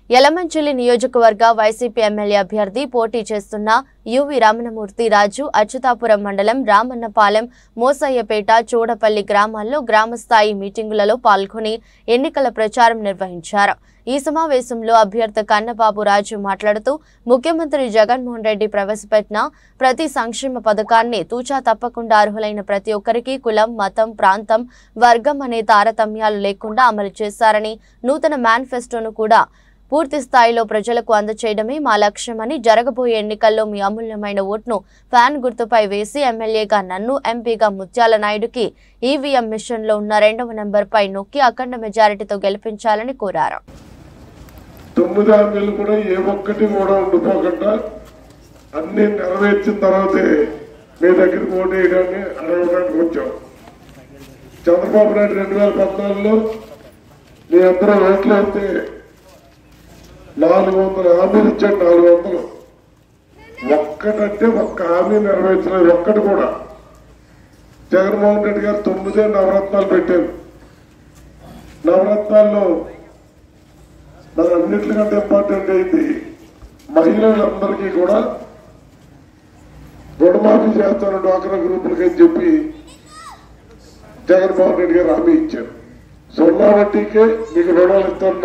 యలమంచిలి నియోజకవర్గ YCP MLA అభ్యర్థి పోటీ చేస్తున్న యువి రమణమూర్తి రాజు అచ్యుతాపురం మండలం రామన్నపాలెం మోసయ్యపేట చూడపల్లి గ్రామాల్లో గ్రామస్థాయి మీటింగులలో పాల్గొని ఎన్నికల ప్రచారం నిర్వహించారు। ఈ సమావేశంలో అభ్యర్థి కన్నబాబు రాజు మాట్లాడుతూ ముఖ్యమంత్రి జగన్మోహన్ రెడ్డి ప్రవేశపెట్టిన ప్రతి సంక్షేమ పథకాన్ని తూచా తప్పకుండా అర్హులైన ప్రతి ఒక్కరికి కులం, మతం, ప్రాంతం, వర్గం అనే తారతమ్యాలు లేకుండా అమలు చేశారని, నూతన మేనిఫెస్టోను కూడా పూర్తి స్థాయిలో ప్రజలకు అందజేయడమే మా లక్ష్యమని, జరగబోయే ఎన్నికల్లో మీ అమూల్యమైన ఓటును ఫ్యాన్ గుర్తుపై వేసి ఎమ్మెల్యేగా నన్ను, ఎంపీగా ముత్యాల నాయుడుకి ఈవీఎం మిషన్లో ఉన్న 2వ నెంబర్పై నొక్కి అఖండ మెజారిటీతో గెలిపించాలని కోరారు। 9 హామీలు కూడా ఏ ఒక్కటి కూడా ఉండిపోకుండా అన్ని నెరవేర్చిన తర్వాతే మీ దగ్గరికి ఓటు వేయడాన్ని అడగడానికి వచ్చాం। చంద్రబాబు నాయుడు 2014లో మీ అందరూ ఓట్లు అయితే 400 హామీలు ఇచ్చాడు। 400 ఒక్కటంటే ఒక్క హామీ నెరవేర్చలేదు, ఒక్కటి కూడా। జగన్మోహన్ రెడ్డి గారు 9 నవరత్నాలు పెట్టారు। నవరత్నాల్లో నాకు అన్నింటికంటే ఇంపార్టెంట్ అయింది మహిళలందరికీ కూడా రుణమాఫీ చేస్తాను డ్వాక్రా గ్రూపులకి అని చెప్పి జగన్మోహన్ రెడ్డి గారు హామీ ఇచ్చారు। 0 వడ్డీకే మీకు రుణాలు ఇస్తాను।